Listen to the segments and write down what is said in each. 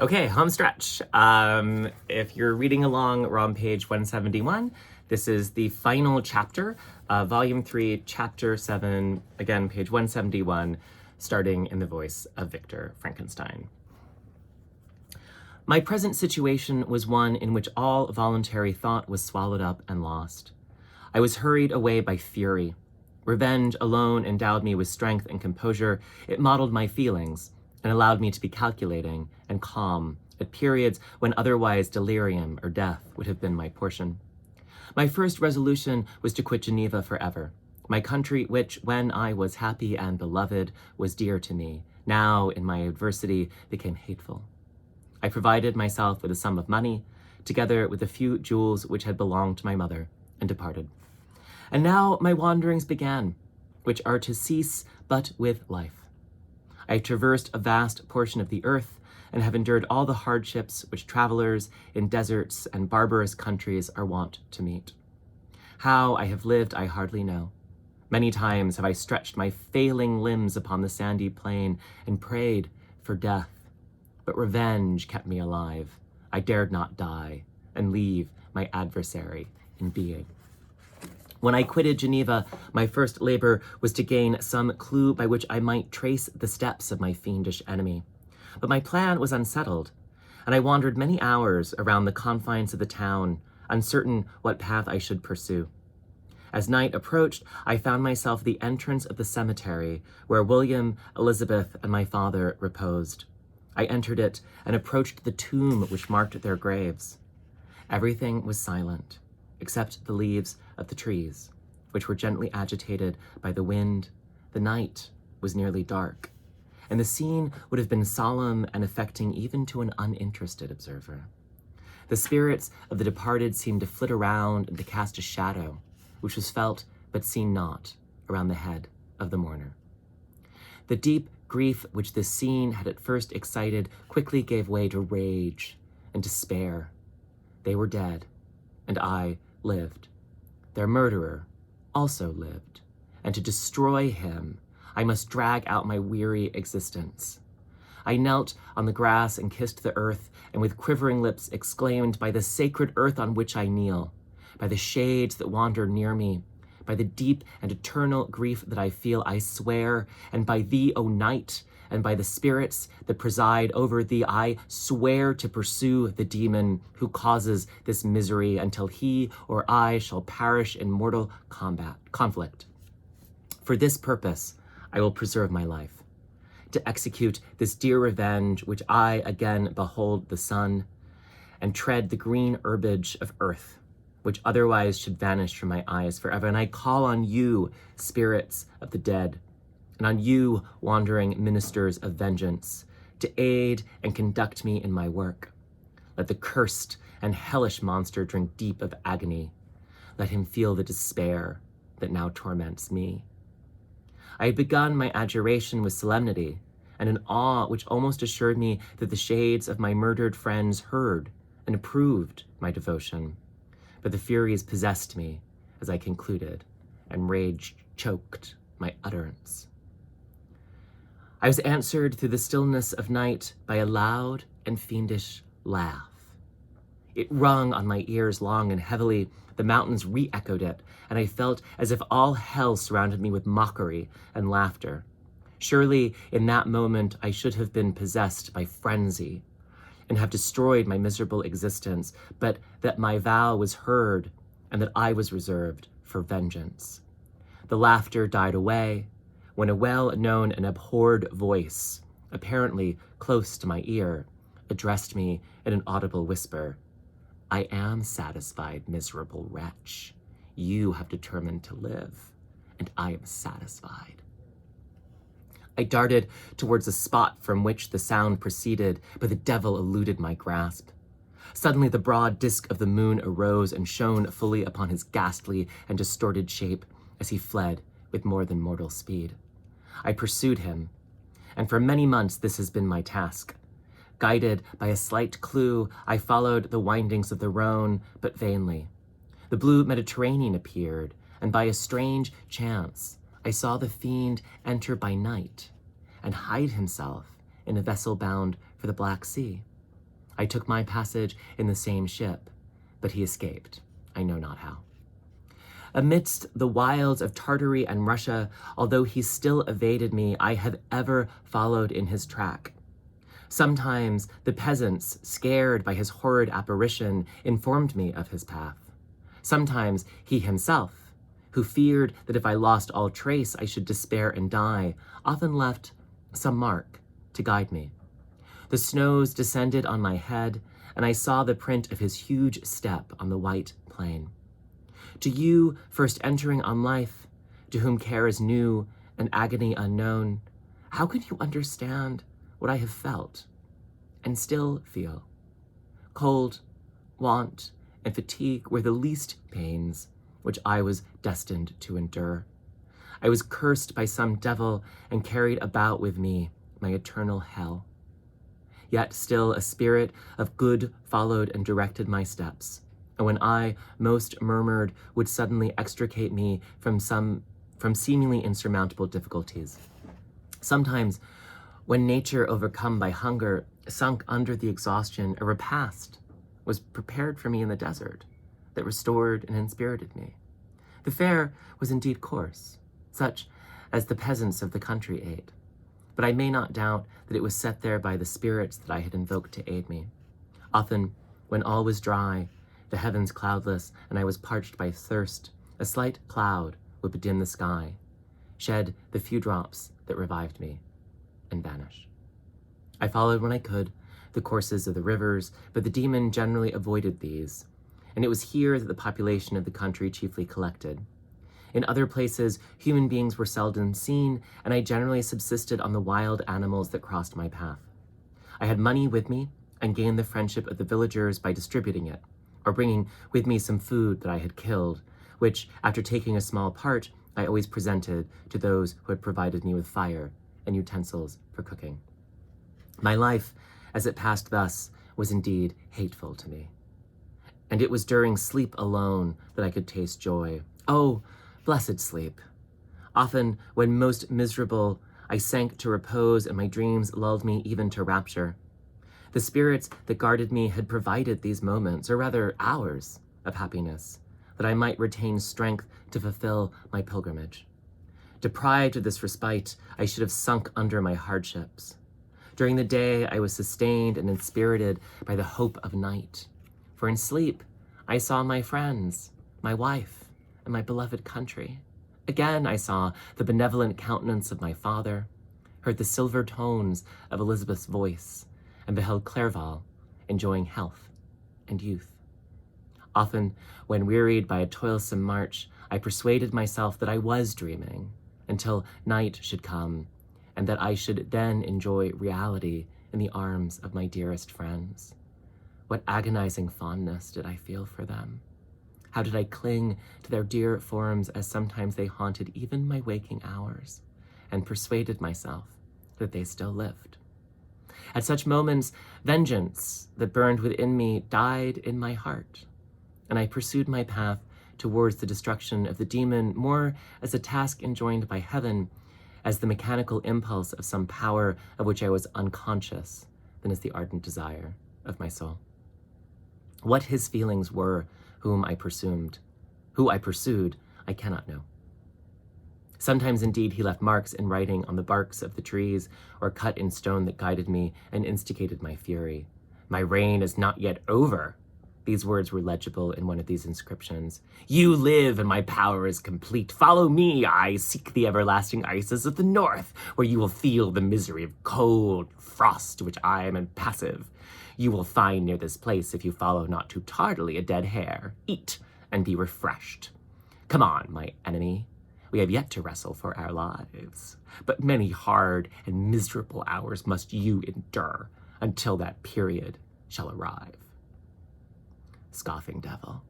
Okay, home stretch. If you're reading along, we're on page 171. This is the final chapter, volume 3, chapter 7, again, page 171, starting in the voice of Victor Frankenstein. My present situation was one in which all voluntary thought was swallowed up and lost. I was hurried away by fury. Revenge alone endowed me with strength and composure. It modeled my feelings and allowed me to be calculating and calm at periods when otherwise delirium or death would have been my portion. My first resolution was to quit Geneva forever, my country which, when I was happy and beloved, was dear to me, now in my adversity became hateful. I provided myself with a sum of money, together with a few jewels which had belonged to my mother, and departed. And now my wanderings began, which are to cease but with life. I have traversed a vast portion of the earth and have endured all the hardships which travelers in deserts and barbarous countries are wont to meet. How I have lived I hardly know. Many times have I stretched my failing limbs upon the sandy plain and prayed for death, but revenge kept me alive. I dared not die and leave my adversary in being. When I quitted Geneva, my first labor was to gain some clue by which I might trace the steps of my fiendish enemy. But my plan was unsettled, and I wandered many hours around the confines of the town, uncertain what path I should pursue. As night approached, I found myself at the entrance of the cemetery where William, Elizabeth, and my father reposed. I entered it and approached the tomb which marked their graves. Everything was silent, except the leaves of the trees, which were gently agitated by the wind. The night was nearly dark, and the scene would have been solemn and affecting even to an uninterested observer. The spirits of the departed seemed to flit around and to cast a shadow, which was felt but seen not, around the head of the mourner. The deep grief which this scene had at first excited quickly gave way to rage and despair. They were dead, and I lived. Their murderer also lived, and to destroy him, I must drag out my weary existence. I knelt on the grass and kissed the earth, and with quivering lips exclaimed, by the sacred earth on which I kneel, by the shades that wander near me, by the deep and eternal grief that I feel, I swear, and by thee, O night, and by the spirits that preside over thee, I swear to pursue the demon who causes this misery until he or I shall perish in mortal conflict. For this purpose, I will preserve my life, to execute this dear revenge which I again behold the sun and tread the green herbage of earth, which otherwise should vanish from my eyes forever. And I call on you, spirits of the dead, and on you, wandering ministers of vengeance, to aid and conduct me in my work. Let the cursed and hellish monster drink deep of agony. Let him feel the despair that now torments me. I had begun my adjuration with solemnity and an awe which almost assured me that the shades of my murdered friends heard and approved my devotion. But the furies possessed me as I concluded, and rage choked my utterance. I was answered through the stillness of night by a loud and fiendish laugh. It rung on my ears long and heavily. The mountains re-echoed it, and I felt as if all hell surrounded me with mockery and laughter. Surely, in that moment, I should have been possessed by frenzy and have destroyed my miserable existence, but that my vow was heard and that I was reserved for vengeance. The laughter died away, when a well-known and abhorred voice, apparently close to my ear, addressed me in an audible whisper. I am satisfied, miserable wretch. You have determined to live, and I am satisfied. I darted towards the spot from which the sound proceeded, but the devil eluded my grasp. Suddenly the broad disk of the moon arose and shone fully upon his ghastly and distorted shape as he fled with more than mortal speed. I pursued him, and for many months this has been my task. Guided by a slight clue, I followed the windings of the Rhone, but vainly. The blue Mediterranean appeared, and by a strange chance, I saw the fiend enter by night and hide himself in a vessel bound for the Black Sea. I took my passage in the same ship, but he escaped, I know not how. Amidst the wilds of Tartary and Russia, although he still evaded me, I have ever followed in his track. Sometimes the peasants, scared by his horrid apparition, informed me of his path. Sometimes he himself, who feared that if I lost all trace I should despair and die, often left some mark to guide me. The snows descended on my head, and I saw the print of his huge step on the white plain. To you, first entering on life, to whom care is new and agony unknown, how can you understand what I have felt and still feel? Cold, want, and fatigue were the least pains which I was destined to endure. I was cursed by some devil and carried about with me my eternal hell. Yet still a spirit of good followed and directed my steps, and when I most murmured would suddenly extricate me from seemingly insurmountable difficulties. Sometimes, when nature, overcome by hunger, sunk under the exhaustion, a repast was prepared for me in the desert that restored and inspirited me. The fare was indeed coarse, such as the peasants of the country ate, but I may not doubt that it was set there by the spirits that I had invoked to aid me. Often, when all was dry, the heavens cloudless, and I was parched by thirst, a slight cloud would bedim the sky, shed the few drops that revived me, and vanish. I followed when I could the courses of the rivers, but the demon generally avoided these, and it was here that the population of the country chiefly collected. In other places, human beings were seldom seen, and I generally subsisted on the wild animals that crossed my path. I had money with me and gained the friendship of the villagers by distributing it, or bringing with me some food that I had killed, which, after taking a small part, I always presented to those who had provided me with fire and utensils for cooking. My life, as it passed thus, was indeed hateful to me. And it was during sleep alone that I could taste joy. Oh, blessed sleep! Often, when most miserable, I sank to repose, and my dreams lulled me even to rapture. The spirits that guarded me had provided these moments, or rather hours, of happiness, that I might retain strength to fulfill my pilgrimage. Deprived of this respite, I should have sunk under my hardships. During the day, I was sustained and inspirited by the hope of night. For in sleep, I saw my friends, my wife, and my beloved country. Again, I saw the benevolent countenance of my father, heard the silver tones of Elizabeth's voice, and beheld Clerval enjoying health and youth. Often, when wearied by a toilsome march, I persuaded myself that I was dreaming, until night should come, and that I should then enjoy reality in the arms of my dearest friends. What agonizing fondness did I feel for them? How did I cling to their dear forms as sometimes they haunted even my waking hours, and persuaded myself that they still lived. At such moments, vengeance that burned within me died in my heart, and I pursued my path towards the destruction of the demon more as a task enjoined by heaven, as the mechanical impulse of some power of which I was unconscious, than as the ardent desire of my soul. What his feelings were, who I pursued, I cannot know. Sometimes, indeed, he left marks in writing on the barks of the trees, or cut in stone that guided me and instigated my fury. "My reign is not yet over." These words were legible in one of these inscriptions. "You live, and my power is complete. Follow me, I seek the everlasting ices of the north, where you will feel the misery of cold, frost, to which I am impassive. You will find near this place, if you follow not too tardily, a dead hare. Eat and be refreshed. Come on, my enemy. We have yet to wrestle for our lives, but many hard and miserable hours must you endure until that period shall arrive." Scoffing devil,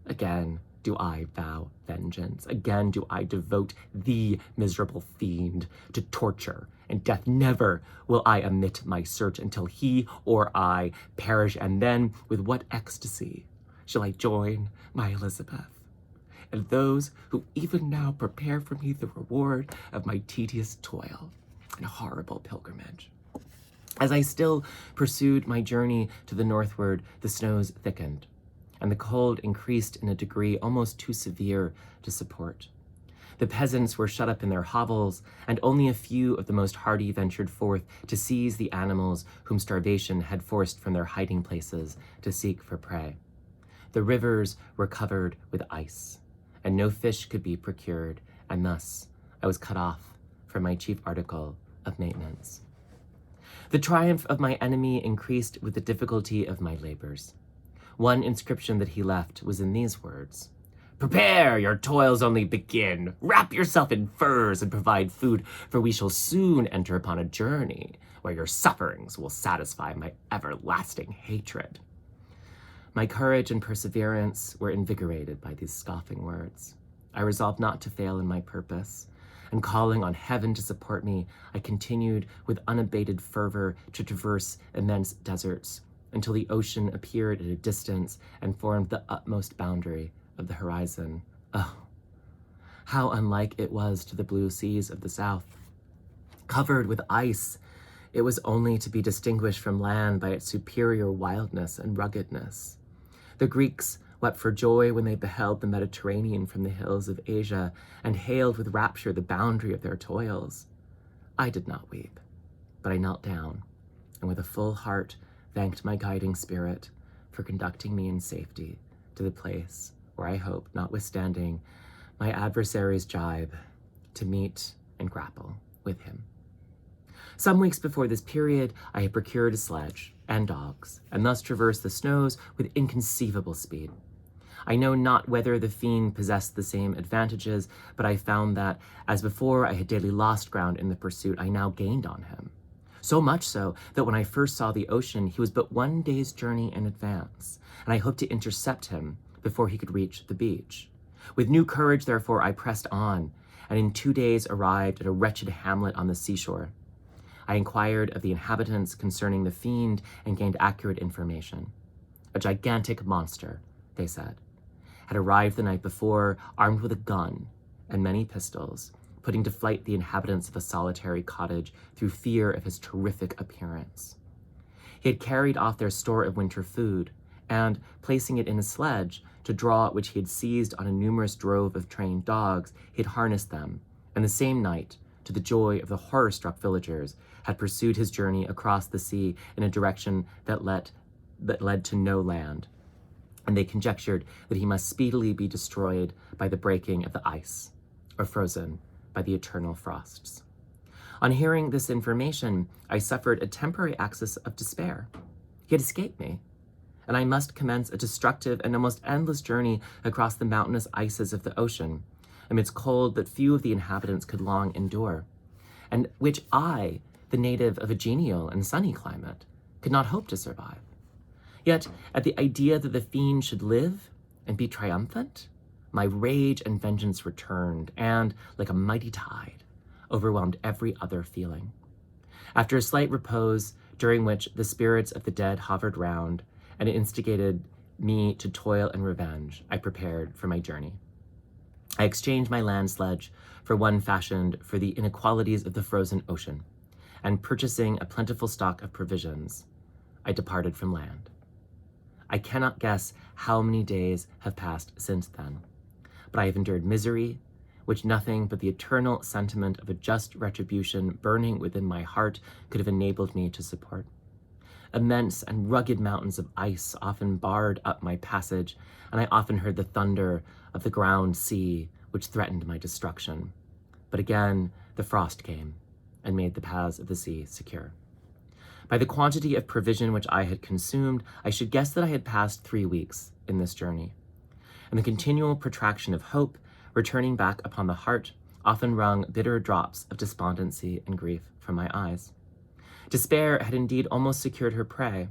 again do I vow vengeance. Again do I devote thee, miserable fiend, to torture and death. Never will I omit my search until he or I perish, and then with what ecstasy shall I join my Elizabeth, and those who even now prepare for me the reward of my tedious toil and horrible pilgrimage. As I still pursued my journey to the northward, the snows thickened, and the cold increased in a degree almost too severe to support. The peasants were shut up in their hovels, and only a few of the most hardy ventured forth to seize the animals whom starvation had forced from their hiding places to seek for prey. The rivers were covered with ice, and no fish could be procured, and thus I was cut off from my chief article of maintenance. The triumph of my enemy increased with the difficulty of my labors. One inscription that he left was in these words: "Prepare, your toils only begin. Wrap yourself in furs and provide food, for we shall soon enter upon a journey where your sufferings will satisfy my everlasting hatred." My courage and perseverance were invigorated by these scoffing words. I resolved not to fail in my purpose, and calling on heaven to support me, I continued with unabated fervor to traverse immense deserts until the ocean appeared at a distance and formed the utmost boundary of the horizon. Oh, how unlike it was to the blue seas of the south. Covered with ice, it was only to be distinguished from land by its superior wildness and ruggedness. The Greeks wept for joy when they beheld the Mediterranean from the hills of Asia and hailed with rapture the boundary of their toils. I did not weep, but I knelt down and with a full heart thanked my guiding spirit for conducting me in safety to the place where I hope, notwithstanding my adversary's jibe, to meet and grapple with him. Some weeks before this period, I had procured a sledge and dogs, and thus traversed the snows with inconceivable speed. I know not whether the fiend possessed the same advantages, but I found that, as before I had daily lost ground in the pursuit, I now gained on him. So much so that when I first saw the ocean, he was but one day's journey in advance, and I hoped to intercept him before he could reach the beach. With new courage, therefore, I pressed on, and in 2 days arrived at a wretched hamlet on the seashore. I inquired of the inhabitants concerning the fiend and gained accurate information. A gigantic monster, they said, had arrived the night before, armed with a gun and many pistols, putting to flight the inhabitants of a solitary cottage through fear of his terrific appearance. He had carried off their store of winter food, and, placing it in a sledge, to draw which he had seized on a numerous drove of trained dogs, he had harnessed them, and the same night, to the joy of the horror-struck villagers, had pursued his journey across the sea in a direction that led to no land, and they conjectured that he must speedily be destroyed by the breaking of the ice, or frozen by the eternal frosts. On hearing this information, I suffered a temporary access of despair. He had escaped me, and I must commence a destructive and almost endless journey across the mountainous ices of the ocean, amidst cold that few of the inhabitants could long endure, and which I, the native of a genial and sunny climate, could not hope to survive. Yet, at the idea that the fiend should live and be triumphant, my rage and vengeance returned, and, like a mighty tide, overwhelmed every other feeling. After a slight repose, during which the spirits of the dead hovered round and instigated me to toil and revenge, I prepared for my journey. I exchanged my land sledge for one fashioned for the inequalities of the frozen ocean, and purchasing a plentiful stock of provisions, I departed from land. I cannot guess how many days have passed since then, but I have endured misery, which nothing but the eternal sentiment of a just retribution burning within my heart could have enabled me to support. Immense and rugged mountains of ice often barred up my passage, and I often heard the thunder of the ground sea which threatened my destruction. But again, the frost came and made the paths of the sea secure. By the quantity of provision which I had consumed, I should guess that I had passed 3 weeks in this journey, and the continual protraction of hope, returning back upon the heart, often wrung bitter drops of despondency and grief from my eyes. Despair had indeed almost secured her prey,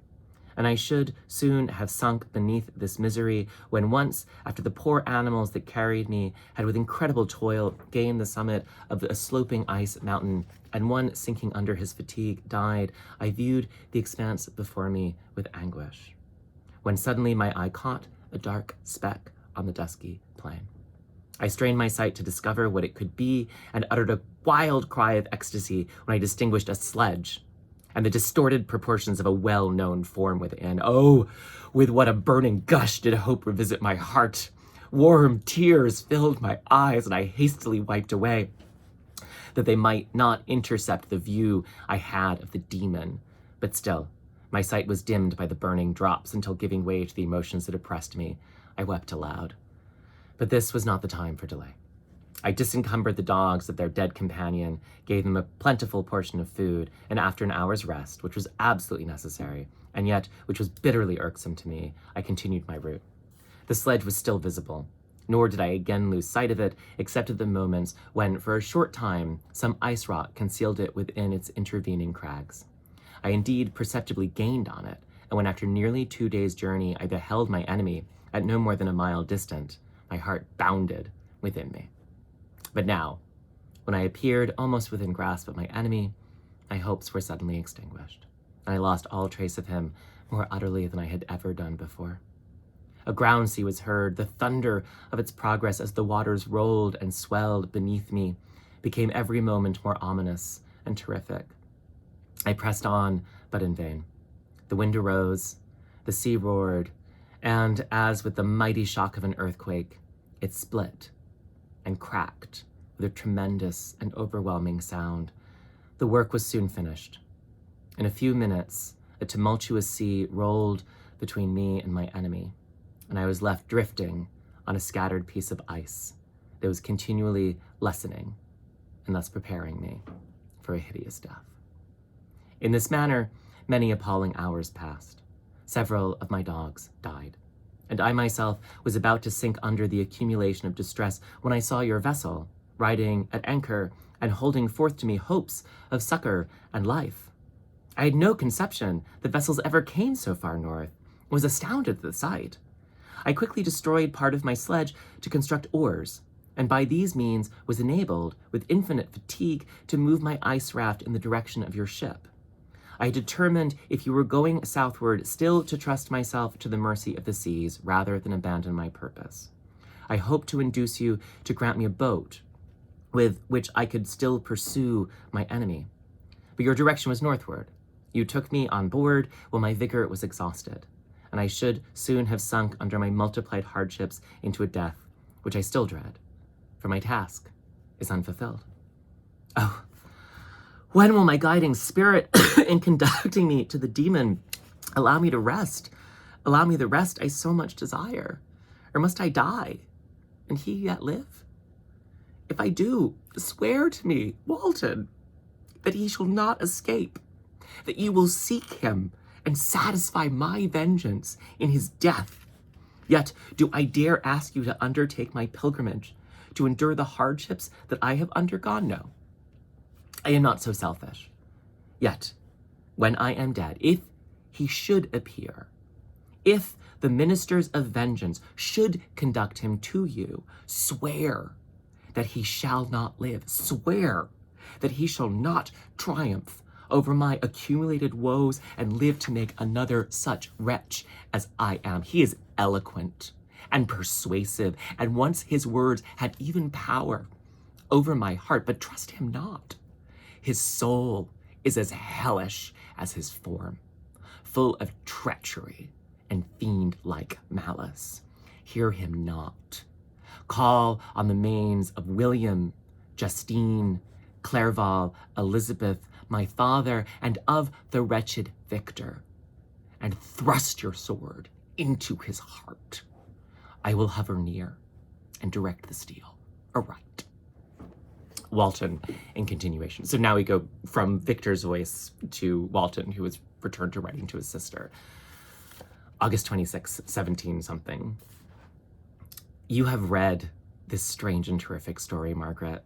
and I should soon have sunk beneath this misery when once, after the poor animals that carried me had with incredible toil gained the summit of a sloping ice mountain, and one sinking under his fatigue died, I viewed the expanse before me with anguish, when suddenly my eye caught a dark speck on the dusky plain. I strained my sight to discover what it could be, and uttered a wild cry of ecstasy when I distinguished a sledge and the distorted proportions of a well-known form within. Oh, with what a burning gush did hope revisit my heart. Warm tears filled my eyes, and I hastily wiped away, that they might not intercept the view I had of the demon. But still, my sight was dimmed by the burning drops until, giving way to the emotions that oppressed me, I wept aloud. But this was not the time for delay. I disencumbered the dogs of their dead companion, gave them a plentiful portion of food, and after an hour's rest, which was absolutely necessary, and yet which was bitterly irksome to me, I continued my route. The sledge was still visible, nor did I again lose sight of it, except at the moments when, for a short time, some ice rock concealed it within its intervening crags. I indeed perceptibly gained on it, and when after nearly 2 days' journey I beheld my enemy at no more than a mile distant, my heart bounded within me. But now, when I appeared almost within grasp of my enemy, my hopes were suddenly extinguished, and I lost all trace of him more utterly than I had ever done before. A ground sea was heard. The thunder of its progress as the waters rolled and swelled beneath me became every moment more ominous and terrific. I pressed on, but in vain. The wind arose, the sea roared, and as with the mighty shock of an earthquake, it split and cracked with a tremendous and overwhelming sound. The work was soon finished. In a few minutes, a tumultuous sea rolled between me and my enemy, and I was left drifting on a scattered piece of ice that was continually lessening and thus preparing me for a hideous death. In this manner, many appalling hours passed. Several of my dogs died, and I myself was about to sink under the accumulation of distress when I saw your vessel, riding at anchor and holding forth to me hopes of succor and life. I had no conception that vessels ever came so far north, and was astounded at the sight. I quickly destroyed part of my sledge to construct oars, and by these means was enabled, with infinite fatigue, to move my ice raft in the direction of your ship. I determined, if you were going southward, still to trust myself to the mercy of the seas rather than abandon my purpose. I hoped to induce you to grant me a boat with which I could still pursue my enemy. But your direction was northward. You took me on board while my vigor was exhausted, and I should soon have sunk under my multiplied hardships into a death which I still dread, for my task is unfulfilled. Oh, when will my guiding spirit in conducting me to the demon allow me to rest? Allow me the rest I so much desire? Or must I die, and he yet live? If I do, swear to me, Walton, that he shall not escape, that you will seek him and satisfy my vengeance in his death. Yet do I dare ask you to undertake my pilgrimage, to endure the hardships that I have undergone? No. I am not so selfish. Yet, when I am dead, if he should appear, if the ministers of vengeance should conduct him to you, swear that he shall not live. Swear that he shall not triumph over my accumulated woes and live to make another such wretch as I am. He is eloquent and persuasive, and once his words had even power over my heart, but trust him not. His soul is as hellish as his form, full of treachery and fiend-like malice. Hear him not. Call on the manes of William, Justine, Clerval, Elizabeth, my father, and of the wretched Victor, and thrust your sword into his heart. I will hover near and direct the steel aright. Walton in continuation. So now we go from Victor's voice to Walton, who has returned to writing to his sister. August 26, 17-something. You have read this strange and terrific story, Margaret,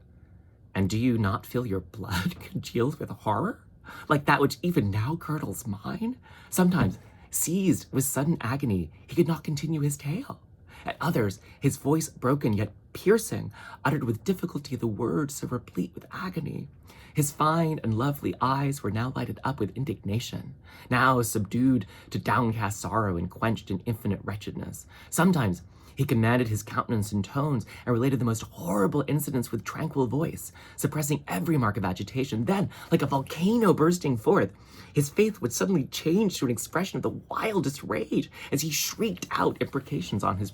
and do you not feel your blood congealed with horror? Like that which even now curdles mine? Sometimes, seized with sudden agony, he could not continue his tale. At others, his voice broken yet piercing, uttered with difficulty the words so replete with agony. His fine and lovely eyes were now lighted up with indignation, now subdued to downcast sorrow and quenched in infinite wretchedness. Sometimes He commanded his countenance and tones and related the most horrible incidents with tranquil voice, suppressing every mark of agitation. Then, like a volcano bursting forth, his face would suddenly change to an expression of the wildest rage as he shrieked out imprecations on his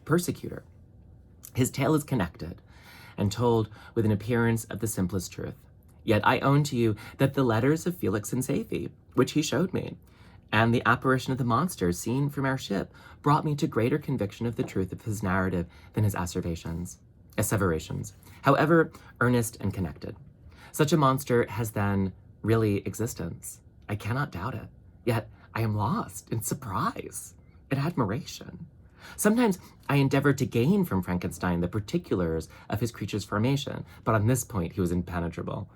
persecutor. His tale is connected and told with an appearance of the simplest truth. Yet I own to you that the letters of Felix and Safie, which he showed me, and the apparition of the monster seen from our ship brought me to greater conviction of the truth of his narrative than his asseverations, however earnest and connected. Such a monster has then really existence. I cannot doubt it. Yet I am lost in surprise and admiration. Sometimes I endeavored to gain from Frankenstein the particulars of his creature's formation, but on this point he was impenetrable.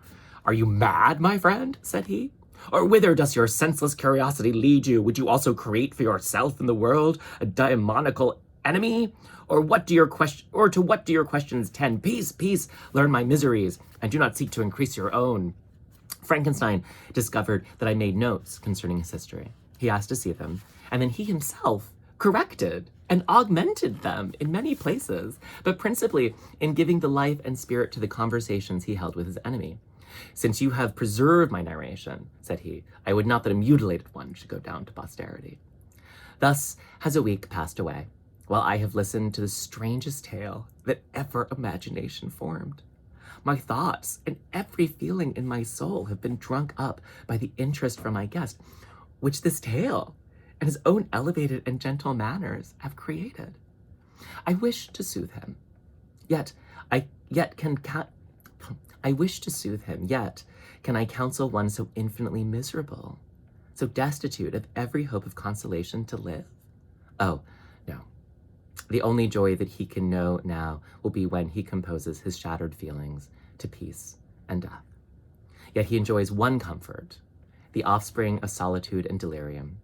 "Are you mad, my friend?" said he. "Or whither does your senseless curiosity lead you? Would you also create for yourself in the world a demoniacal enemy? Or to what do your questions tend? Peace, peace, learn my miseries, and do not seek to increase your own." Frankenstein discovered that I made notes concerning his history. He asked to see them, and then he himself corrected and augmented them in many places, but principally in giving the life and spirit to the conversations he held with his enemy. "Since you have preserved my narration," said he, "I would not that a mutilated one should go down to posterity." Thus has a week passed away, while I have listened to the strangest tale that ever imagination formed. My thoughts and every feeling in my soul have been drunk up by the interest from my guest, which this tale and his own elevated and gentle manners have created. I wish to soothe him, yet can I counsel one so infinitely miserable, so destitute of every hope of consolation to live? Oh, no. The only joy that he can know now will be when he composes his shattered feelings to peace and death. Yet he enjoys one comfort, the offspring of solitude and delirium.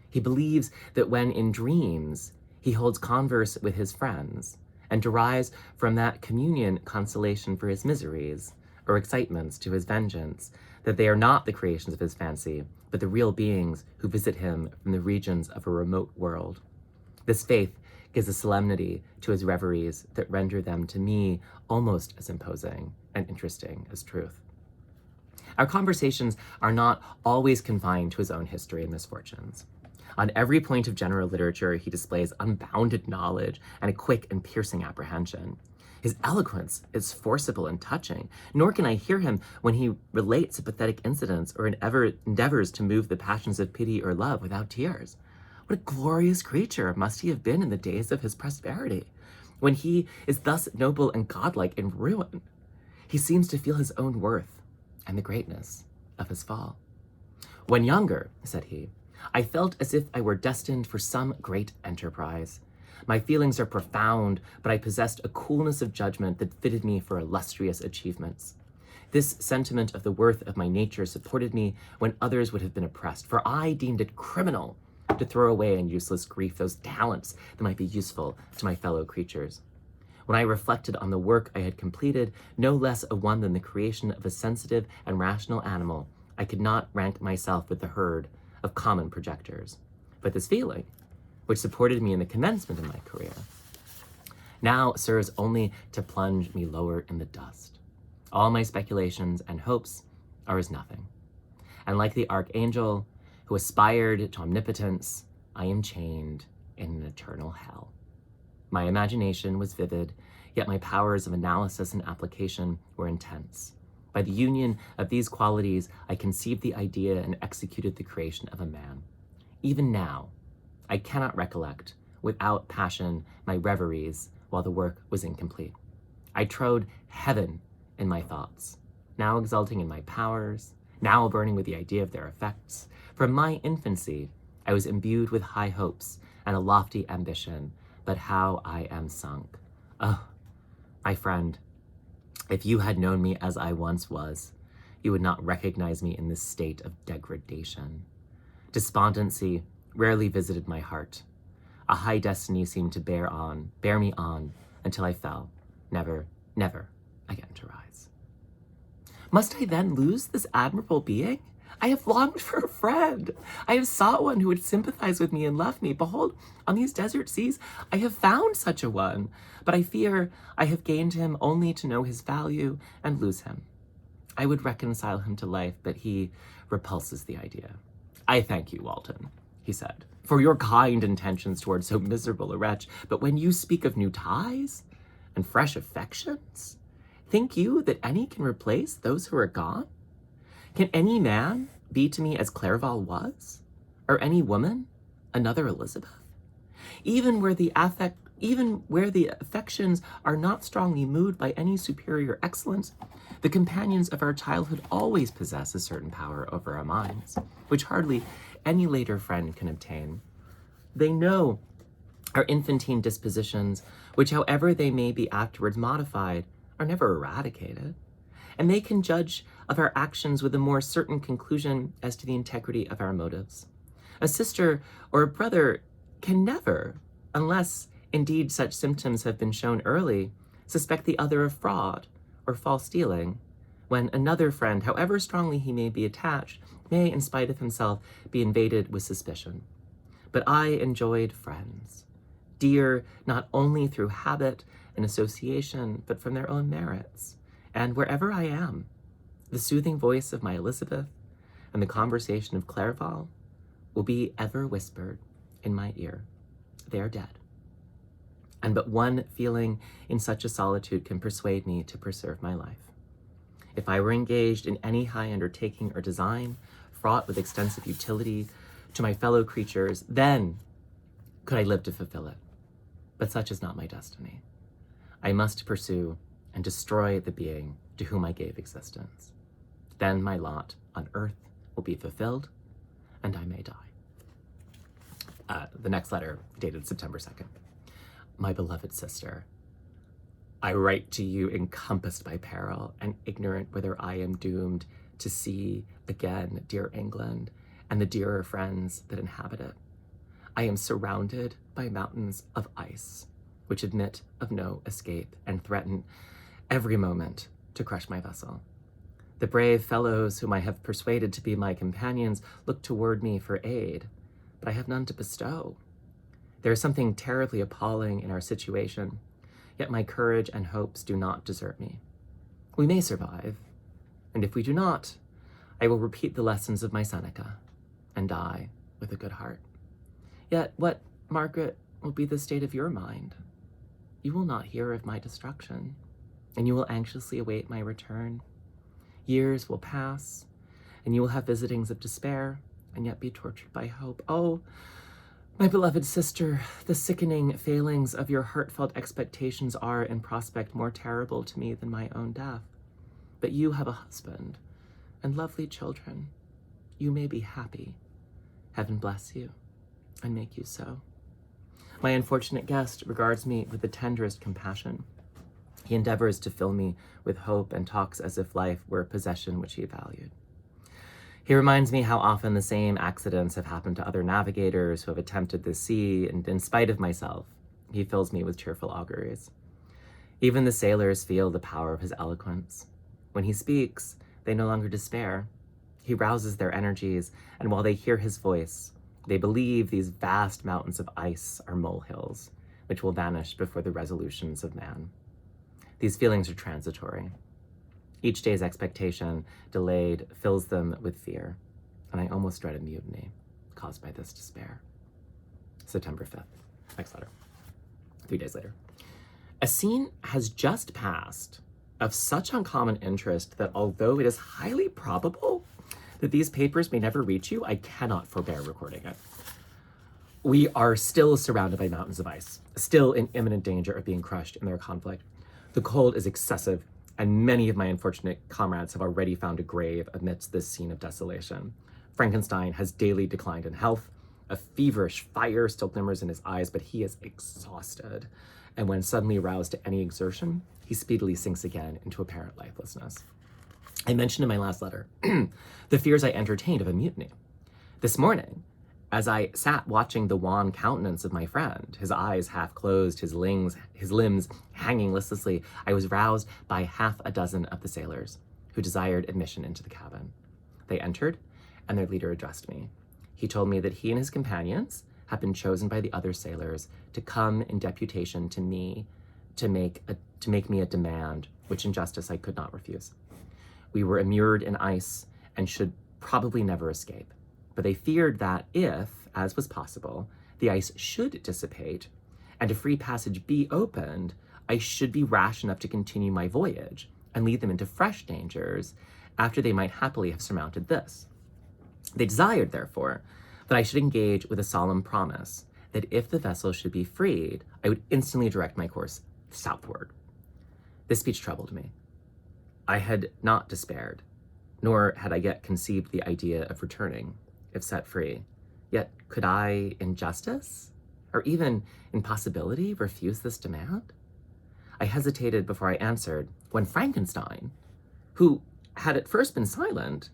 He believes that when in dreams he holds converse with his friends and derives from that communion consolation for his miseries or excitements to his vengeance, that they are not the creations of his fancy, but the real beings who visit him from the regions of a remote world. This faith gives a solemnity to his reveries that render them to me almost as imposing and interesting as truth. Our conversations are not always confined to his own history and misfortunes. On every point of general literature, he displays unbounded knowledge and a quick and piercing apprehension. His eloquence is forcible and touching, nor can I hear him when he relates a pathetic incidents or endeavors to move the passions of pity or love without tears. What a glorious creature must he have been in the days of his prosperity, when he is thus noble and godlike in ruin. He seems to feel his own worth and the greatness of his fall. "When younger," said he, "I felt as if I were destined for some great enterprise. My feelings are profound, but I possessed a coolness of judgment that fitted me for illustrious achievements. This sentiment of the worth of my nature supported me when others would have been oppressed, for I deemed it criminal to throw away in useless grief those talents that might be useful to my fellow creatures. When I reflected on the work I had completed, no less a one than the creation of a sensitive and rational animal, I could not rank myself with the herd of common projectors. But this feeling, which supported me in the commencement of my career, now serves only to plunge me lower in the dust. All my speculations and hopes are as nothing. And like the archangel who aspired to omnipotence, I am chained in an eternal hell. My imagination was vivid, yet my powers of analysis and application were intense. By the union of these qualities, I conceived the idea and executed the creation of a man. Even now, I cannot recollect without passion my reveries while the work was incomplete. I trode heaven in my thoughts, now exulting in my powers, now burning with the idea of their effects. From my infancy, I was imbued with high hopes and a lofty ambition, but how I am sunk. Oh, my friend, if you had known me as I once was, you would not recognize me in this state of degradation. Despondency rarely visited my heart. A high destiny seemed to bear me on until I fell, never again to rise. Must I then lose this admirable being? I have longed for a friend. I have sought one who would sympathize with me and love me. Behold, on these desert seas, I have found such a one. But I fear I have gained him only to know his value and lose him. I would reconcile him to life, but he repulses the idea. I thank you, Walton, he said, for your kind intentions towards so miserable a wretch. But when you speak of new ties and fresh affections, think you that any can replace those who are gone? Can any man be to me as Clerval was? Or any woman another Elizabeth? Even where the affections are not strongly moved by any superior excellence, the companions of our childhood always possess a certain power over our minds, which hardly any later friend can obtain. They know our infantine dispositions, which, however they may be afterwards modified, are never eradicated. And they can judge of our actions with a more certain conclusion as to the integrity of our motives. A sister or a brother can never, unless indeed such symptoms have been shown early, suspect the other of fraud or false dealing, when another friend, however strongly he may be attached, may, in spite of himself, be invaded with suspicion. But I enjoyed friends, dear not only through habit and association, but from their own merits. And wherever I am, the soothing voice of my Elizabeth and the conversation of Clerval will be ever whispered in my ear. They are dead. And but one feeling in such a solitude can persuade me to preserve my life. If I were engaged in any high undertaking or design, fraught with extensive utility to my fellow creatures, then could I live to fulfill it. But such is not my destiny. I must pursue and destroy the being to whom I gave existence. Then my lot on earth will be fulfilled, and I may die. The next letter, dated September 2nd. My beloved sister, I write to you encompassed by peril and ignorant whether I am doomed to see again dear England and the dearer friends that inhabit it. I am surrounded by mountains of ice, which admit of no escape and threaten every moment to crush my vessel. The brave fellows whom I have persuaded to be my companions look toward me for aid, but I have none to bestow. There is something terribly appalling in our situation, yet my courage and hopes do not desert me. We may survive, and if we do not, I will repeat the lessons of my Seneca and die with a good heart. Yet what, Margaret, will be the state of your mind? You will not hear of my destruction, and you will anxiously await my return. Years will pass, and you will have visitings of despair, and yet be tortured by hope. Oh, my beloved sister, the sickening failings of your heartfelt expectations are in prospect more terrible to me than my own death. But you have a husband and lovely children. You may be happy. Heaven bless you and make you so. My unfortunate guest regards me with the tenderest compassion. He endeavors to fill me with hope and talks as if life were a possession which he valued. He reminds me how often the same accidents have happened to other navigators who have attempted the sea, and in spite of myself, he fills me with cheerful auguries. Even the sailors feel the power of his eloquence. When he speaks, they no longer despair. He rouses their energies, and while they hear his voice, they believe these vast mountains of ice are molehills, which will vanish before the resolutions of man. These feelings are transitory. Each day's expectation, delayed, fills them with fear, and I almost dread a mutiny caused by this despair. September 5th. Next letter. 3 days later. A scene has just passed of such uncommon interest that although it is highly probable that these papers may never reach you, I cannot forbear recording it. We are still surrounded by mountains of ice, still in imminent danger of being crushed in their conflict. The cold is excessive, and many of my unfortunate comrades have already found a grave amidst this scene of desolation. Frankenstein has daily declined in health. A feverish fire still glimmers in his eyes, but he is exhausted. And when suddenly roused to any exertion, he speedily sinks again into apparent lifelessness. I mentioned in my last letter the fears I entertained of a mutiny. This morning, as I sat watching the wan countenance of my friend, his eyes half closed, his limbs hanging listlessly, I was roused by half a dozen of the sailors who desired admission into the cabin. They entered, and their leader addressed me. He told me that he and his companions had been chosen by the other sailors to come in deputation to me to make me a demand, which in justice I could not refuse. We were immured in ice and should probably never escape, but they feared that if, as was possible, the ice should dissipate and a free passage be opened, I should be rash enough to continue my voyage and lead them into fresh dangers after they might happily have surmounted this. They desired, therefore, that I should engage with a solemn promise that if the vessel should be freed, I would instantly direct my course southward. This speech troubled me. I had not despaired, nor had I yet conceived the idea of returning, if set free. Yet could I, in justice, or even in possibility, refuse this demand? I hesitated before I answered, when Frankenstein, who had at first been silent,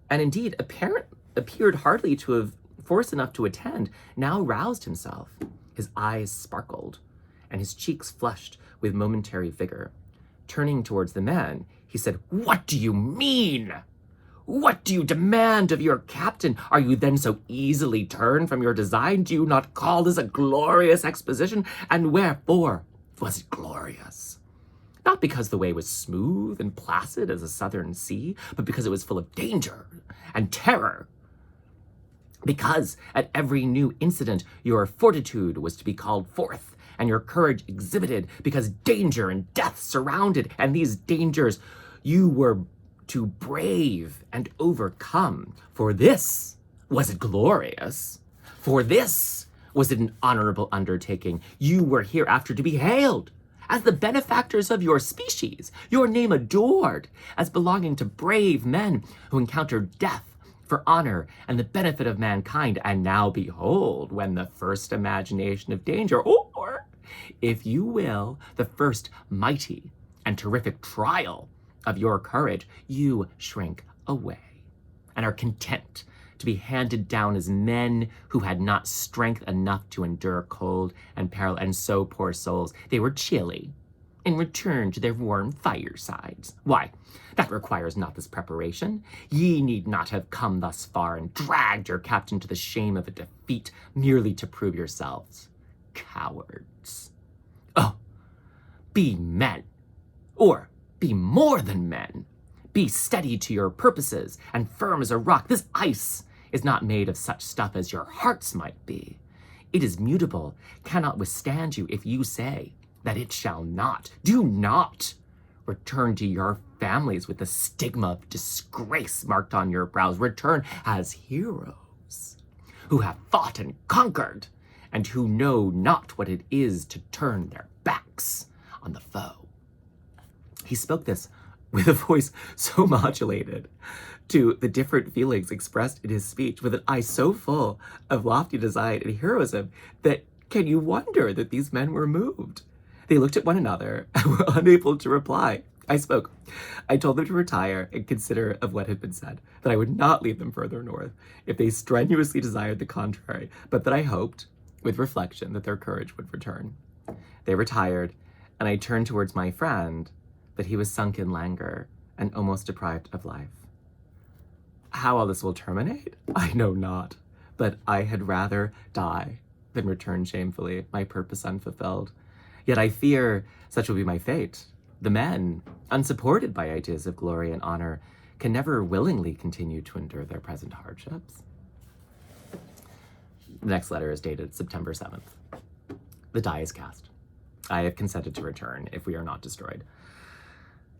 and indeed appeared hardly to have force enough to attend, now roused himself. His eyes sparkled, and his cheeks flushed with momentary vigor. Turning towards the men, he said, "What do you mean? What do you demand of your captain? Are you then so easily turned from your design? Do you not call this a glorious exposition? And wherefore was it glorious? Not because the way was smooth and placid as a southern sea, but because it was full of danger and terror. Because at every new incident your fortitude was to be called forth, and your courage exhibited, because danger and death surrounded, and these dangers you were to brave and overcome. For this was it glorious. For this was it an honorable undertaking. You were hereafter to be hailed as the benefactors of your species, your name adored, as belonging to brave men who encountered death for honor and the benefit of mankind. And now behold, when the first imagination of danger, or, if you will, the first mighty and terrific trial of your courage, you shrink away and are content to be handed down as men who had not strength enough to endure cold and peril, and so, poor souls, they were chilly and returned to their warm firesides. Why, that requires not this preparation. Ye need not have come thus far and dragged your captain to the shame of a defeat merely to prove yourselves cowards. Oh, be men, or be more than men. Be steady to your purposes and firm as a rock. This ice is not made of such stuff as your hearts might be. It is mutable, cannot withstand you if you say that it shall not. Do not return to your families with the stigma of disgrace marked on your brows. Return as heroes who have fought and conquered, and who know not what it is to turn their backs on the foe. He spoke this with a voice so modulated to the different feelings expressed in his speech, with an eye so full of lofty design and heroism, that can you wonder that these men were moved? They looked at one another and were unable to reply. I spoke. I told them to retire and consider of what had been said, that I would not lead them further north if they strenuously desired the contrary, but that I hoped, with reflection, that their courage would return. They retired, and I turned towards my friend, but he was sunk in languor and almost deprived of life. How all this will terminate, I know not, but I had rather die than return shamefully, my purpose unfulfilled. Yet I fear such will be my fate. The men, unsupported by ideas of glory and honor, can never willingly continue to endure their present hardships. The next letter is dated September 7th. The die is cast. I have consented to return if we are not destroyed.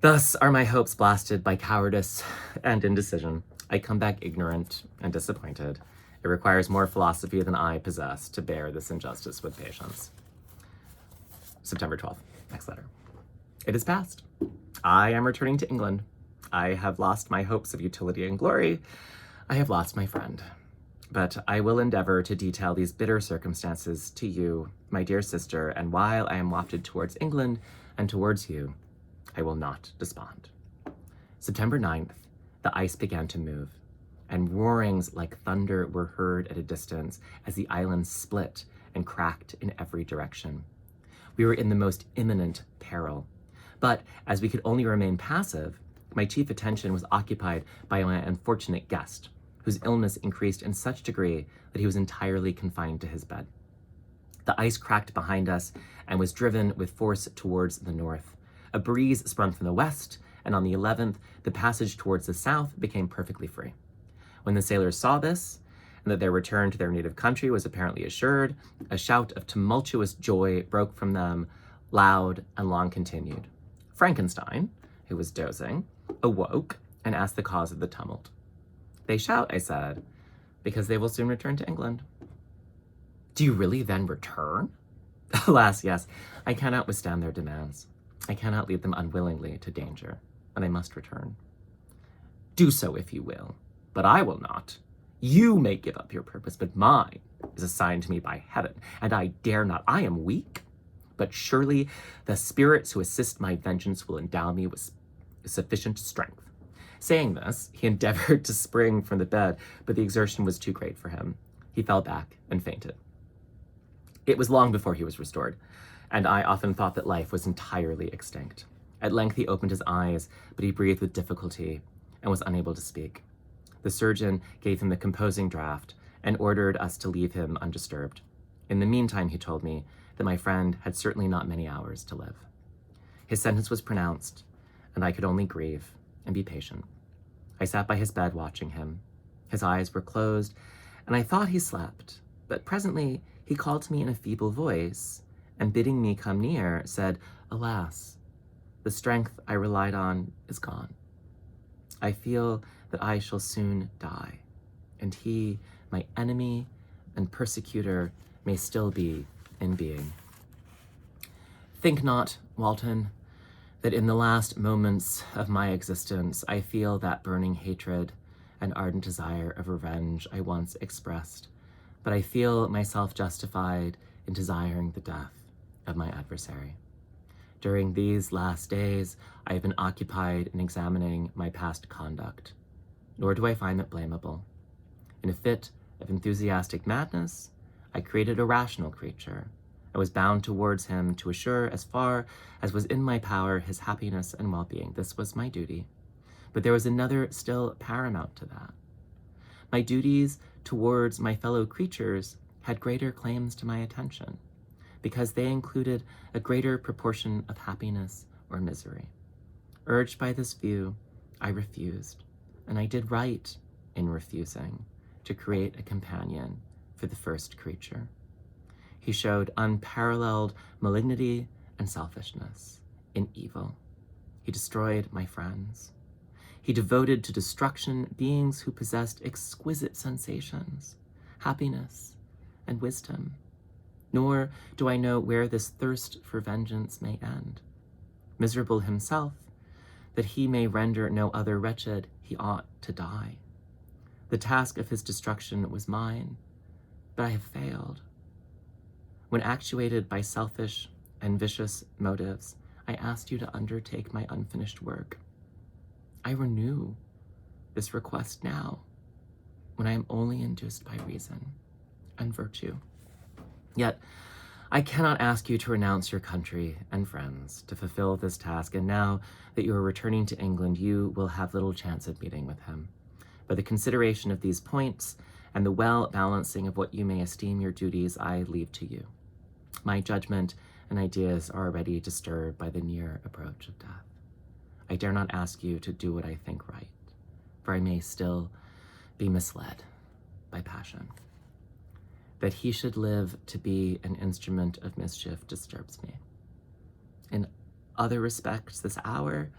Thus are my hopes blasted by cowardice and indecision. I come back ignorant and disappointed. It requires more philosophy than I possess to bear this injustice with patience. September 12th, next letter. It is past. I am returning to England. I have lost my hopes of utility and glory. I have lost my friend. But I will endeavor to detail these bitter circumstances to you, my dear sister, and while I am wafted towards England and towards you, I will not despond. September 9th, the ice began to move, and roarings like thunder were heard at a distance as the island split and cracked in every direction. We were in the most imminent peril, but as we could only remain passive, my chief attention was occupied by my unfortunate guest, whose illness increased in such degree that he was entirely confined to his bed. The ice cracked behind us and was driven with force towards the north. A breeze sprung from the west, and on the 11th, the passage towards the south became perfectly free. When the sailors saw this, and that their return to their native country was apparently assured, a shout of tumultuous joy broke from them, loud and long continued. Frankenstein, who was dozing, awoke and asked the cause of the tumult. They shout, I said, because they will soon return to England. Do you really then return? Alas, yes, I cannot withstand their demands. I cannot lead them unwillingly to danger, and I must return. Do so if you will, but I will not. You may give up your purpose, but mine is assigned to me by heaven, and I dare not. I am weak, but surely the spirits who assist my vengeance will endow me with sufficient strength. Saying this, he endeavored to spring from the bed, but the exertion was too great for him. He fell back and fainted. It was long before he was restored, and I often thought that life was entirely extinct. At length he opened his eyes, but he breathed with difficulty and was unable to speak. The surgeon gave him the composing draught and ordered us to leave him undisturbed. In the meantime, he told me that my friend had certainly not many hours to live. His sentence was pronounced, and I could only grieve and be patient. I sat by his bed watching him. His eyes were closed, and I thought he slept, but presently he called to me in a feeble voice, and bidding me come near, said, "Alas, the strength I relied on is gone. I feel that I shall soon die, and he, my enemy and persecutor, may still be in being. Think not, Walton, that in the last moments of my existence I feel that burning hatred and ardent desire of revenge I once expressed, but I feel myself justified in desiring the death of my adversary. During these last days, I have been occupied in examining my past conduct, nor do I find it blamable. In a fit of enthusiastic madness, I created a rational creature. I was bound towards him to assure as far as was in my power his happiness and well-being. This was my duty. But there was another still paramount to that. My duties towards my fellow creatures had greater claims to my attention, because they included a greater proportion of happiness or misery. Urged by this view, I refused, and I did right in refusing to create a companion for the first creature. He showed unparalleled malignity and selfishness in evil. He destroyed my friends. He devoted to destruction beings who possessed exquisite sensations, happiness, and wisdom. Nor do I know where this thirst for vengeance may end. Miserable himself, that he may render no other wretched, he ought to die. The task of his destruction was mine, but I have failed. When actuated by selfish and vicious motives, I asked you to undertake my unfinished work. I renew this request now, when I am only induced by reason and virtue. Yet, I cannot ask you to renounce your country and friends to fulfill this task, and now that you are returning to England, you will have little chance of meeting with him. By the consideration of these points and the well-balancing of what you may esteem your duties, I leave to you. My judgment and ideas are already disturbed by the near approach of death. I dare not ask you to do what I think right, for I may still be misled by passion. That he should live to be an instrument of mischief disturbs me. In other respects, this hour,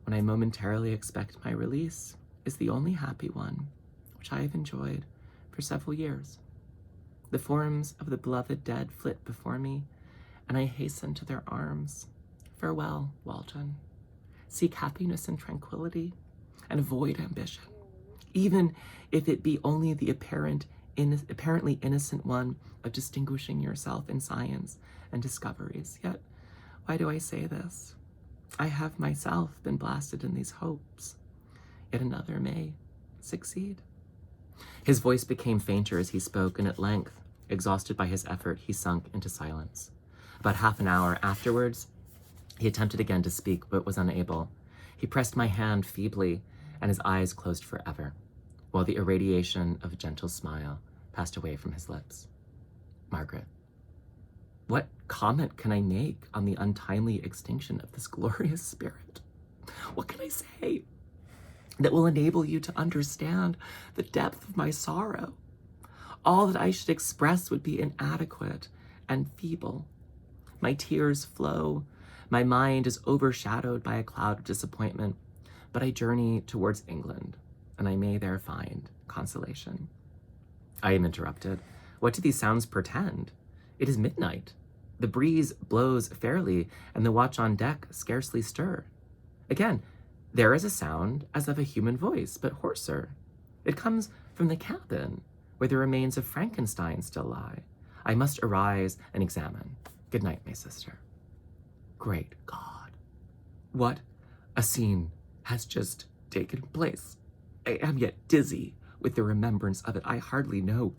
when I momentarily expect my release, is the only happy one which I have enjoyed for several years. The forms of the beloved dead flit before me, and I hasten to their arms. Farewell, Walton. Seek happiness and tranquility, and avoid ambition, even if it be only the apparently innocent one of distinguishing yourself in science and discoveries. Yet, why do I say this? I have myself been blasted in these hopes, yet another may succeed. His voice became fainter as he spoke, and at length, exhausted by his effort, he sunk into silence. About half an hour afterwards, he attempted again to speak, but was unable. He pressed my hand feebly, and his eyes closed forever. while the irradiation of a gentle smile passed away from his lips. Margaret, what comment can I make on the untimely extinction of this glorious spirit? What can I say that will enable you to understand the depth of my sorrow? All that I should express would be inadequate and feeble. My tears flow. My mind is overshadowed by a cloud of disappointment, but I journey towards England, and I may there find consolation. I am interrupted. What do these sounds portend? It is midnight. The breeze blows fairly, and the watch on deck scarcely stir. Again, there is a sound as of a human voice, but hoarser. It comes from the cabin, where the remains of Frankenstein still lie. I must arise and examine. Good night, my sister. Great God. What a scene has just taken place. I am yet dizzy with the remembrance of it. I hardly know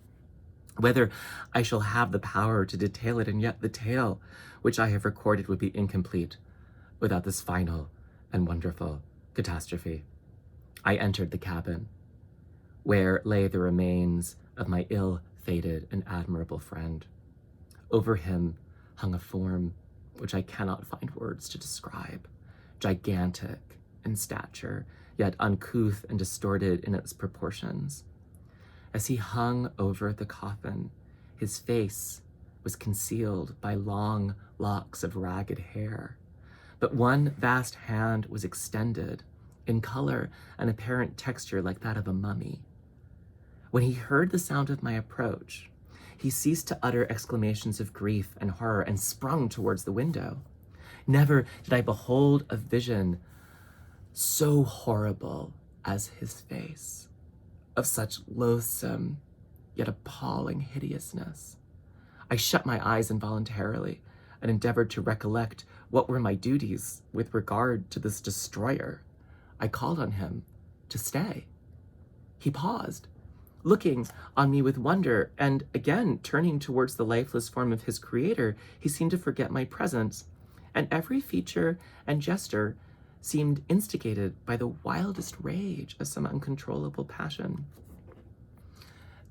whether I shall have the power to detail it, and yet the tale which I have recorded would be incomplete without this final and wonderful catastrophe. I entered the cabin, where lay the remains of my ill-fated and admirable friend. Over him hung a form which I cannot find words to describe, gigantic in stature, yet uncouth and distorted in its proportions. As he hung over the coffin, his face was concealed by long locks of ragged hair, but one vast hand was extended, in color and apparent texture like that of a mummy. When he heard the sound of my approach, he ceased to utter exclamations of grief and horror and sprung towards the window. Never did I behold a vision so horrible as his face, of such loathsome yet appalling hideousness. I shut my eyes involuntarily and endeavored to recollect what were my duties with regard to this destroyer. I called on him to stay. He paused, looking on me with wonder, and again turning towards the lifeless form of his creator, he seemed to forget my presence, and every feature and gesture seemed instigated by the wildest rage of some uncontrollable passion.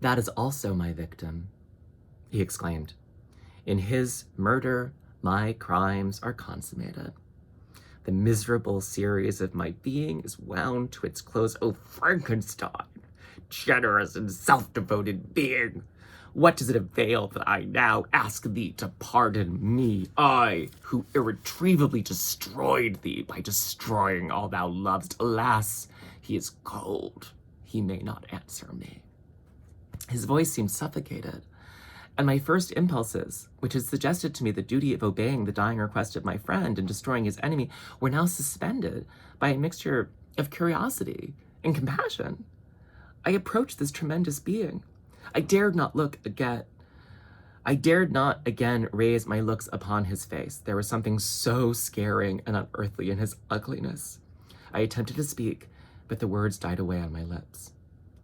That is also my victim, he exclaimed. In his murder, my crimes are consummated. The miserable series of my being is wound to its close. Oh, Frankenstein, generous and self-devoted being, what does it avail that I now ask thee to pardon me, I, who irretrievably destroyed thee by destroying all thou lovest? Alas, he is cold. He may not answer me. His voice seemed suffocated, and my first impulses, which had suggested to me the duty of obeying the dying request of my friend and destroying his enemy, were now suspended by a mixture of curiosity and compassion. I approached this tremendous being. I dared not again raise my looks upon his face. There was something so scaring and unearthly in his ugliness. I attempted to speak, but the words died away on my lips.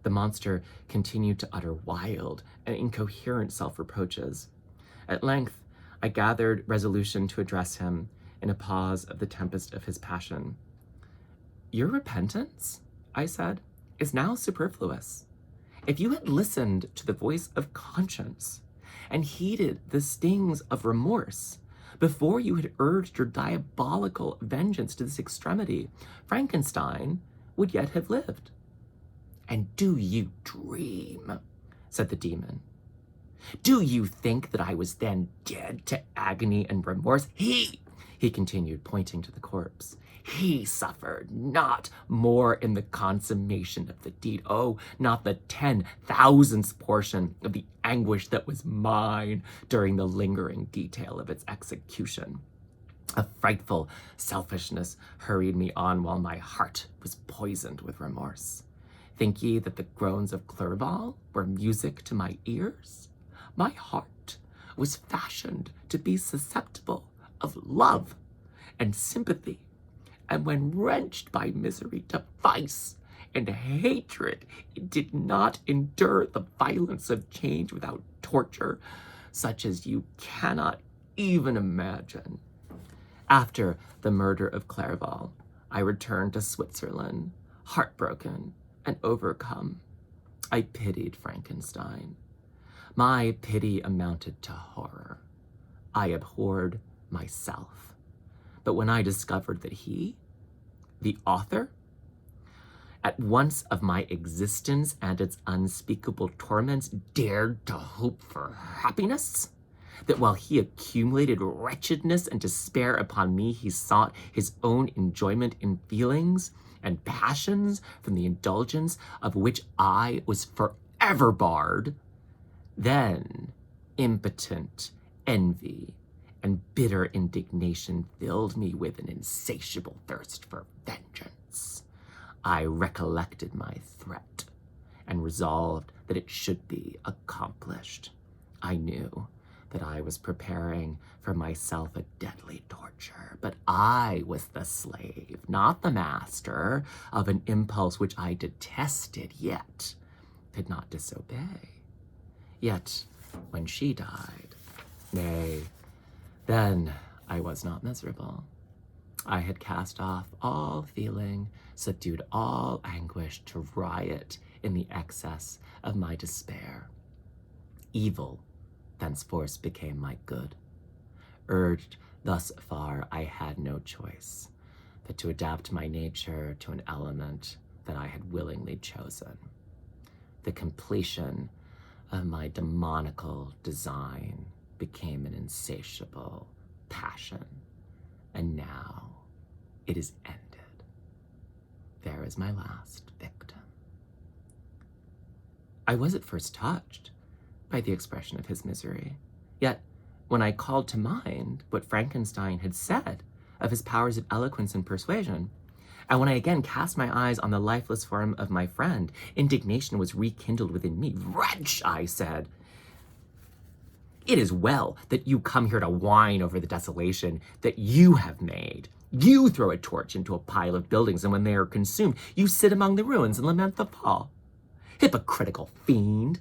The monster continued to utter wild and incoherent self-reproaches. At length, I gathered resolution to address him in a pause of the tempest of his passion. Your repentance, I said, is now superfluous. If you had listened to the voice of conscience and heeded the stings of remorse before you had urged your diabolical vengeance to this extremity, Frankenstein would yet have lived. And do you dream, said the demon. Do you think that I was then dead to agony and remorse? He continued, pointing to the corpse, he suffered not more in the consummation of the deed. Oh, not the 10,000th portion of the anguish that was mine during the lingering detail of its execution. A frightful selfishness hurried me on while my heart was poisoned with remorse. Think ye that the groans of Clerval were music to my ears? My heart was fashioned to be susceptible of love and sympathy, and when wrenched by misery to vice and hatred, it did not endure the violence of change without torture, such as you cannot even imagine. After the murder of Clerval, I returned to Switzerland, heartbroken and overcome. I pitied Frankenstein. My pity amounted to horror. I abhorred myself. But when I discovered that he, the author, at once of my existence and its unspeakable torments, dared to hope for happiness, that while he accumulated wretchedness and despair upon me, he sought his own enjoyment in feelings and passions from the indulgence of which I was forever barred, then impotent envy and bitter indignation filled me with an insatiable thirst for vengeance. I recollected my threat and resolved that it should be accomplished. I knew that I was preparing for myself a deadly torture, but I was the slave, not the master, of an impulse which I detested, yet could not disobey. Yet, when she died, nay, then I was not miserable. I had cast off all feeling, subdued all anguish to riot in the excess of my despair. Evil thenceforth became my good. Urged thus far, I had no choice but to adapt my nature to an element that I had willingly chosen. The completion of my demoniacal design became an insatiable passion, and now it is ended. There is my last victim. I was at first touched by the expression of his misery, yet when I called to mind what Frankenstein had said of his powers of eloquence and persuasion, and when I again cast my eyes on the lifeless form of my friend, indignation was rekindled within me. "Wretch," I said, "it is well that you come here to whine over the desolation that you have made. You throw a torch into a pile of buildings, and when they are consumed, you sit among the ruins and lament the fall. Hypocritical fiend!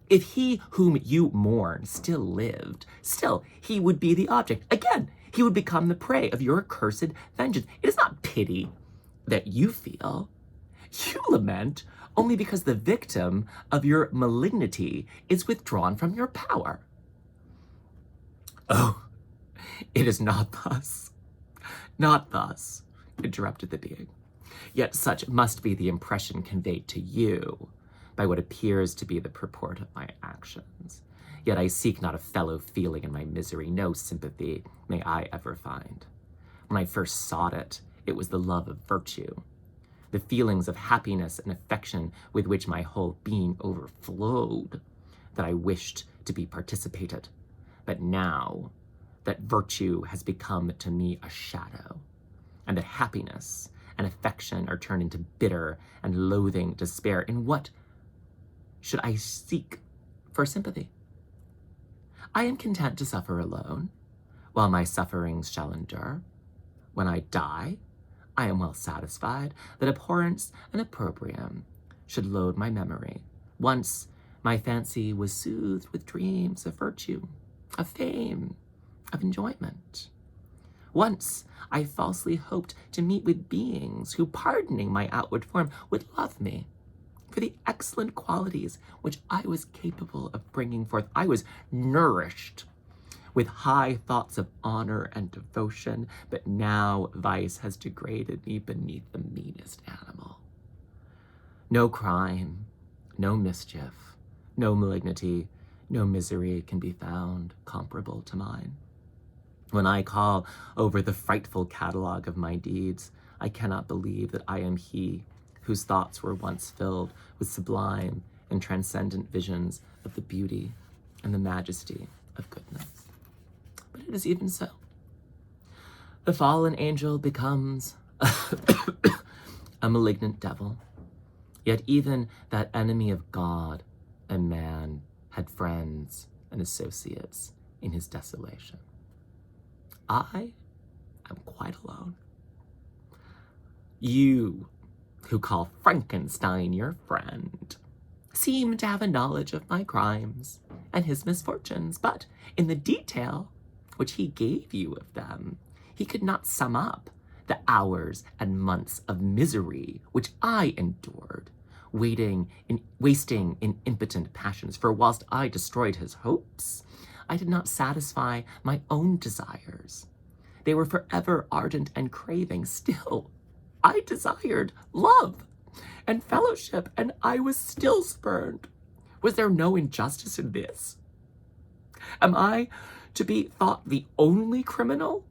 If he whom you mourn still lived, still he would be the object. Again, he would become the prey of your accursed vengeance. It is not pity that you feel. You lament only because the victim of your malignity is withdrawn from your power." "Oh, it is not thus. Not thus," interrupted the being. "Yet such must be the impression conveyed to you by what appears to be the purport of my actions. Yet I seek not a fellow feeling in my misery, no sympathy may I ever find. When I first sought it, it was the love of virtue, the feelings of happiness and affection with which my whole being overflowed, that I wished to be participated. But now that virtue has become to me a shadow, and that happiness and affection are turned into bitter and loathing despair, in what should I seek for sympathy? I am content to suffer alone, while my sufferings shall endure. When I die, I am well satisfied that abhorrence and opprobrium should load my memory. Once my fancy was soothed with dreams of virtue, of fame, of enjoyment. Once I falsely hoped to meet with beings who, pardoning my outward form, would love me for the excellent qualities which I was capable of bringing forth. I was nourished with high thoughts of honor and devotion, but now vice has degraded me beneath the meanest animal. No crime, no mischief, no malignity, no misery can be found comparable to mine. When I call over the frightful catalogue of my deeds, I cannot believe that I am he whose thoughts were once filled with sublime and transcendent visions of the beauty and the majesty of goodness. But it is even so. The fallen angel becomes a malignant devil. Yet even that enemy of God and man had friends and associates in his desolation. I am quite alone. You, who call Frankenstein your friend, seem to have a knowledge of my crimes and his misfortunes, but in the detail which he gave you of them, he could not sum up the hours and months of misery which I endured wasting in impotent passions. For whilst I destroyed his hopes, I did not satisfy my own desires. They were forever ardent and craving. Still, I desired love and fellowship, and I was still spurned. Was there no injustice in this? Am I to be thought the only criminal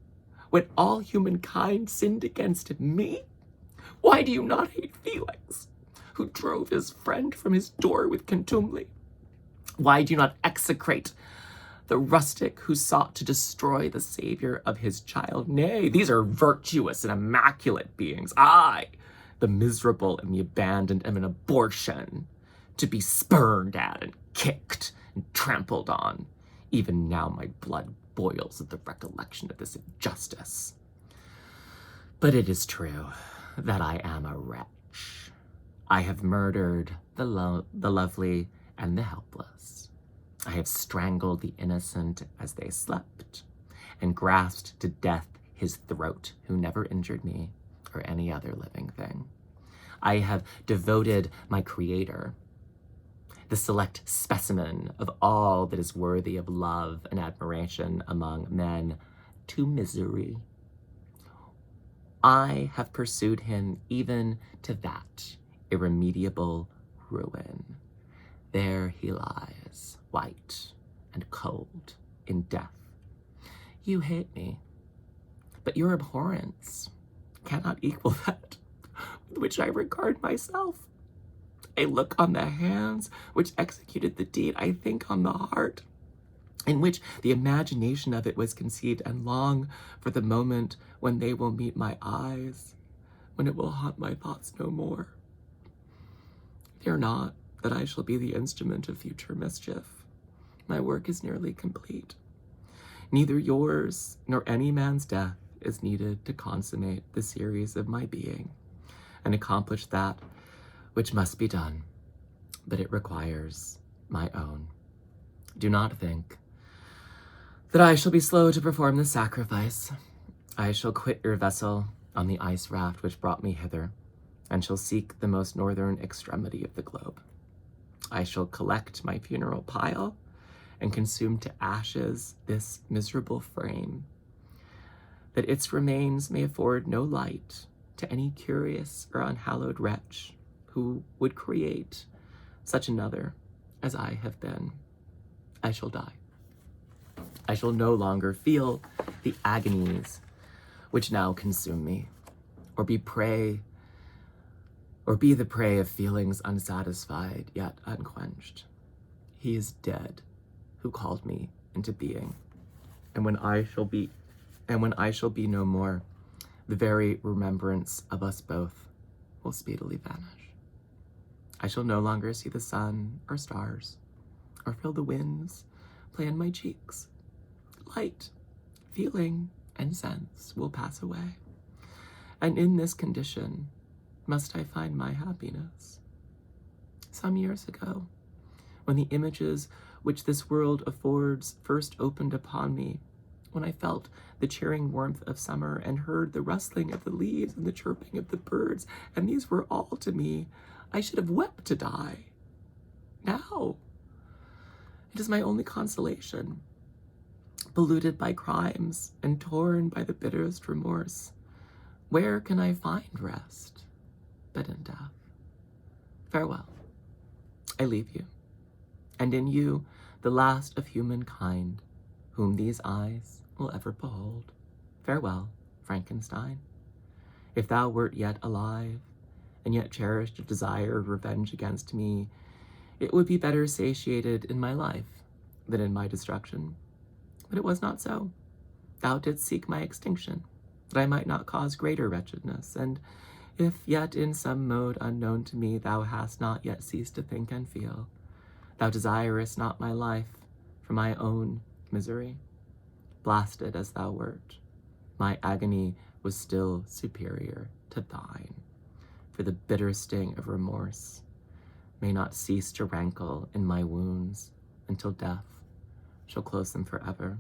when all humankind sinned against me? Why do you not hate Felix, who drove his friend from his door with contumely? Why do you not execrate the rustic who sought to destroy the savior of his child? Nay, these are virtuous and immaculate beings. I, the miserable and the abandoned, am an abortion, to be spurned at and kicked and trampled on. Even now my blood boils at the recollection of this injustice. But it is true that I am a wretch. I have murdered the lovely and the helpless. I have strangled the innocent as they slept, and grasped to death his throat who never injured me or any other living thing. I have devoted my creator, the select specimen of all that is worthy of love and admiration among men, to misery. I have pursued him even to that irremediable ruin. There he lies, white and cold, in death. You hate me, but your abhorrence cannot equal that with which I regard myself. I look on the hands which executed the deed. I think on the heart in which the imagination of it was conceived, and long for the moment when they will meet my eyes, when it will haunt my thoughts no more. Fear not that I shall be the instrument of future mischief. My work is nearly complete. Neither yours nor any man's death is needed to consummate the series of my being and accomplish that which must be done, but it requires my own. Do not think that I shall be slow to perform the sacrifice. I shall quit your vessel on the ice raft which brought me hither, and shall seek the most northern extremity of the globe. I shall collect my funeral pile and consume to ashes this miserable frame, that its remains may afford no light to any curious or unhallowed wretch who would create such another as I have been. I shall die. I shall no longer feel the agonies which now consume me, or be the prey of feelings unsatisfied yet unquenched. He is dead who called me into being, and when I shall be no more, the very remembrance of us both will speedily vanish. I shall no longer see the sun or stars, or feel the winds play in my cheeks. Light, feeling, and sense will pass away, and in this condition must I find my happiness. Some years ago, when the images which this world affords first opened upon me, when I felt the cheering warmth of summer and heard the rustling of the leaves and the chirping of the birds, and these were all to me, I should have wept to die. Now, it is my only consolation, polluted by crimes and torn by the bitterest remorse. Where can I find rest but in death? Farewell. I leave you, and in you the last of humankind, whom these eyes will ever behold. Farewell, Frankenstein. If thou wert yet alive, and yet cherished a desire of revenge against me, it would be better satiated in my life than in my destruction. But it was not so. Thou didst seek my extinction, that I might not cause greater wretchedness, and if yet in some mode unknown to me thou hast not yet ceased to think and feel, thou desirest not my life for my own misery. Blasted as thou wert, my agony was still superior to thine, for the bitter sting of remorse may not cease to rankle in my wounds until death shall close them forever.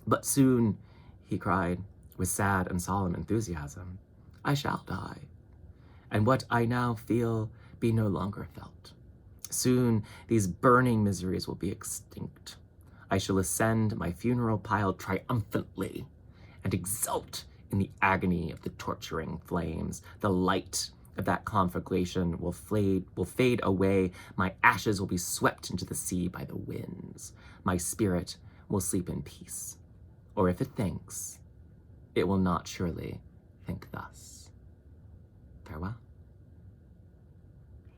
But soon, he cried with sad and solemn enthusiasm, I shall die, and what I now feel be no longer felt. Soon these burning miseries will be extinct. I shall ascend my funeral pile triumphantly and exult in the agony of the torturing flames. The light of that conflagration will fade away. My ashes will be swept into the sea by the winds. My spirit will sleep in peace. Or if it thinks, it will not surely think thus. Farewell.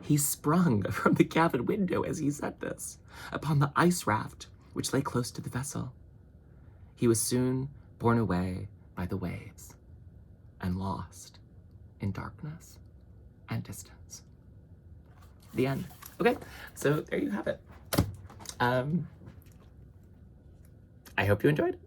He sprung from the cabin window as he said this, upon the ice raft which lay close to the vessel. He was soon borne away by the waves and lost in darkness and distance. The end. Okay, so there you have it. I hope you enjoyed.